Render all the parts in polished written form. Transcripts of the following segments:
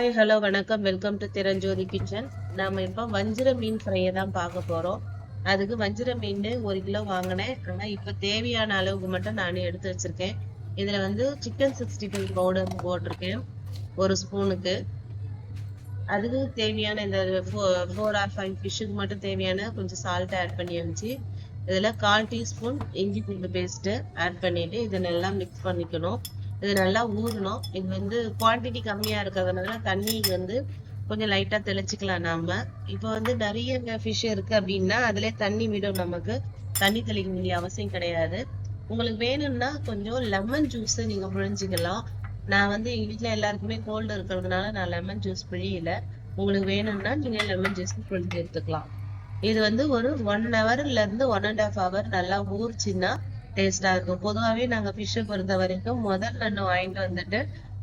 Hi hello வணக்கம். Welcome to Thiranjothi kitchen. நாம இப்போ வஞ்சிர மீன் ஃப்ரையை தான் பார்க்க போறோம். அதுக்கு வஞ்சிர மீன் 1 கிலோ வாங்கினேன். ஆனா இப்போ தேவையான அளவுக்கு மட்டும் நானே எடுத்து வச்சிருக்கேன். இதுல வந்து சிக்கன் 65 பவுடர் போட்டிருக்கேன் 1 ஸ்பூனுக்கு. அதுக்கு தேவையான இந்த 4 or 5 ஃபிஷ்ஷுக்கு மட்டும் தேவையான கொஞ்சம் சால்ட் ஆட் பண்ணி வச்சு இதுல 1/4 டீஸ்பூன் இஞ்சி பூண்டு பேஸ்ட் ஆட் பண்ணிட்டு இதை நல்லா மிக்ஸ் பண்ணிக்கணும். இது நல்லா ஊறணும். இது வந்து குவான்டிட்டி கம்மியா இருக்கிறதுனால தண்ணி வந்து கொஞ்சம் லைட்டா தெளிச்சுக்கலாம். நாம இப்போ வந்து நிறைய ஃபிஷ் இருக்கு அப்படின்னா அதுல தண்ணி விடும். நமக்கு தண்ணி தெளிக்க வேண்டிய அவசியம் கிடையாது. உங்களுக்கு வேணும்னா கொஞ்சம் லெமன் ஜூஸ் நீங்க புழிஞ்சிக்கலாம். நான் வந்து எங்க வீட்டுல எல்லாருக்குமே கோல்டு இருக்கிறதுனால நான் லெமன் ஜூஸ் பிழியல. உங்களுக்கு வேணும்னா நீங்க லெமன் ஜூஸ் பிழிஞ்சு எடுத்துக்கலாம். இது வந்து ஒரு 1 ஹவர்ல இருந்து 1.5 ஹவர் நல்லா ஊறிச்சுன்னா டேஸ்டா இருக்கும். பொதுவாவே நாங்க ஃபிஷ் பொறுத்த வரைக்கும் முதல் நாள் வாங்கிட்டு வந்துட்டு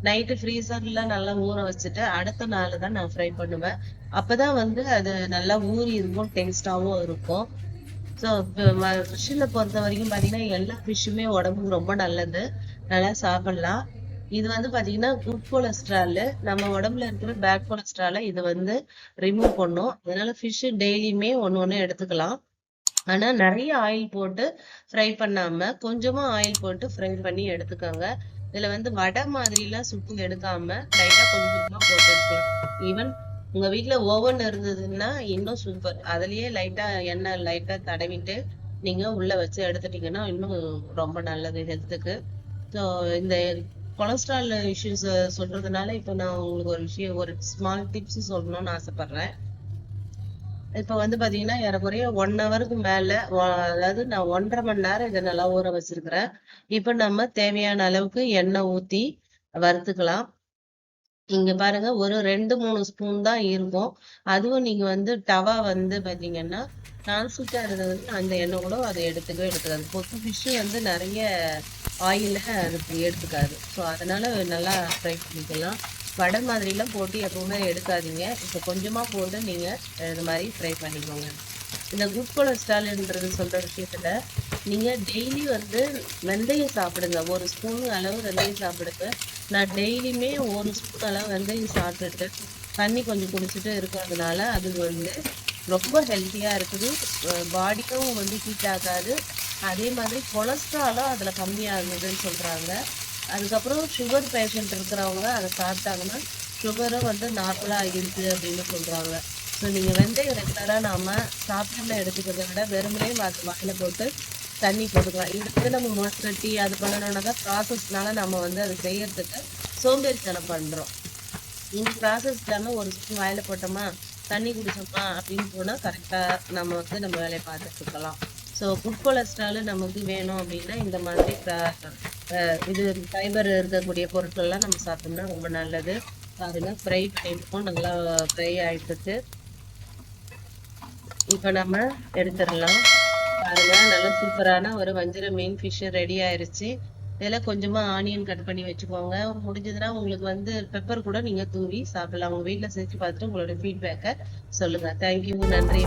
நைட்டு ஃப்ரீசர்ல நல்லா ஊற வச்சுட்டு அடுத்த நாள் தான் நான் ஃப்ரை பண்ணுவேன். அப்பதான் வந்து அது நல்லா ஊறி இருக்கும், டேஸ்டாவும் இருக்கும். ஸோ ஃபிஷ்ஷில் பொறுத்த வரைக்கும் பாத்தீங்கன்னா எல்லா ஃபிஷ்ஷுமே உடம்புக்கு ரொம்ப நல்லது, நல்லா சாப்பிடலாம். இது வந்து பாத்தீங்கன்னா குட் கொலஸ்ட்ரால், நம்ம உடம்புல இருக்கிற பேட் கொலஸ்ட்ரால இது வந்து ரிமூவ் பண்ணும். அதனால ஃபிஷ் டெய்லியுமே ஒண்ணு எடுத்துக்கலாம். ஆனா நிறைய ஆயில் போட்டு ஃப்ரை பண்ணாம கொஞ்சமா ஆயில் போட்டு ஃப்ரை பண்ணி எடுத்துக்கோங்க. இதுல வந்து வடை மாதிரி எல்லாம் சுட்டு எடுக்காம லைட்டா கொஞ்சம் கொஞ்சமா போட்டு எடுக்கலாம். ஈவன் உங்க வீட்டுல ஓவன் இருந்ததுன்னா இன்னும் சூப்பர். அதுலயே லைட்டா எண்ணெய் லைட்டா தடவிட்டு நீங்க உள்ள வச்சு எடுத்துட்டீங்கன்னா இன்னும் ரொம்ப நல்லது ஹெல்த்துக்கு. ஸோ இந்த கொலஸ்ட்ரால் இஷ்யூஸ் சொல்றதுனால இப்போ நான் உங்களுக்கு ஒரு விஷயம், ஒரு ஸ்மால் டிப்ஸ் சொல்லணும்னு ஆசைப்படுறேன். இப்ப வந்து பாத்தீங்கன்னா ஏறக்குறைய 1 ஹவருக்கு மேல, அதாவது நான் 1.5 மணி நேரம் இதை நல்லா ஊற வச்சிருக்கிறேன். இப்ப நம்ம தேவையான அளவுக்கு எண்ணெய் ஊத்தி வறுத்துக்கலாம். இங்க பாருங்க ஒரு 2-3 ஸ்பூன் தான் இருக்கும். அதுவும் நீங்க வந்து டவா வந்து பாத்தீங்கன்னா நான்ஸ்டிக்கா இருந்தது அந்த எண்ணெய் கூட அதை எடுத்துக்காது. பொத்து ஃபிஷ் வந்து நிறைய ஆயில அதுக்கு எடுத்துக்காது. ஸோ அதனால நல்லா ஃப்ரை பண்ணிக்கலாம். வடை மாதிரிலாம் போட்டு எப்பவுமே எடுக்காதீங்க. இப்போ கொஞ்சமா போட்டு நீங்க இது மாதிரி ஃப்ரை பண்ணிக்கோங்க. இந்த குட் கொலஸ்ட்ரால்ன்றது சொல்ற விஷயத்துல நீங்க டெய்லி வந்து வெந்தயம் சாப்பிடுங்க. 1 ஸ்பூன் அளவு வெந்தயம் சாப்பிடுங்க. நான் டெய்லியுமே 1 ஸ்பூன் அளவு வெந்தயம் சாப்பிட்டுட்டு தண்ணி கொஞ்சம் குடிச்சிட்டு இருக்கிறதுனால அது வந்து ரொம்ப ஹெல்த்தியா இருக்குது. பாடிக்கும் வந்து ஹீட் ஆகாது. அதே மாதிரி கொலஸ்ட்ராலும் அதுல கம்மியாகுதுன்னு சொல்றாங்க. அதுக்கப்புறம் சுகர் பேஷண்ட் இருக்கிறவங்க அதை சாப்பிட்டாங்கன்னா சுகரும் வந்து நார்மலா இருக்கு அப்படின்னு சொல்றாங்க. ஸோ நீங்க வெந்தயம் ரெகுலரா நாம சாப்பிட்டு எடுத்துக்கிறத விட வெறுமனே வாயில போட்டு தண்ணி போட்டுக்கலாம். இது வந்து நம்ம முளைக்கட்டி அது பண்ணணும்னா தான் ப்ராசஸ்னால நம்ம வந்து அதை செய்யறதுக்கு சோம்பேறித்தனம் பண்றோம். இந்த ப்ராசஸ் இல்லாம 1 ஸ்பூன் வாயில போட்டோமா தண்ணி குடிச்சோமா அப்படின்னு போனா கரெக்டா நம்ம வந்து நம்ம வேலையை பார்த்துட்டு இருக்கலாம். ஸோ குட் கொலஸ்ட்ரால் நமக்கு வேணும் அப்படின்னா இந்த மாதிரி இது ஃபைபர் இருக்கக்கூடிய பொருட்கள்லாம் நம்ம சாப்பிட்டோம்னா ரொம்ப நல்லது. பாருங்க ஃப்ரை பண்ணிருக்கோம், நல்லா ஃப்ரை ஆயிட்டு இப்போ நம்ம எடுத்துடலாம். பாருங்க நல்ல சூப்பரான ஒரு வஞ்சிர மீன் ஃபிஷ் ரெடி ஆயிருச்சு. இதில் கொஞ்சமா ஆனியன் கட் பண்ணி வச்சுக்கோங்க. முடிஞ்சதுன்னா உங்களுக்கு வந்து பெப்பர் கூட நீங்க தூவி சாப்பிடலாம். உங்க வீட்டில் செஞ்சு பார்த்துட்டு உங்களோட ஃபீட்பேக்கை சொல்லுங்க. தேங்க்யூ, நன்றி.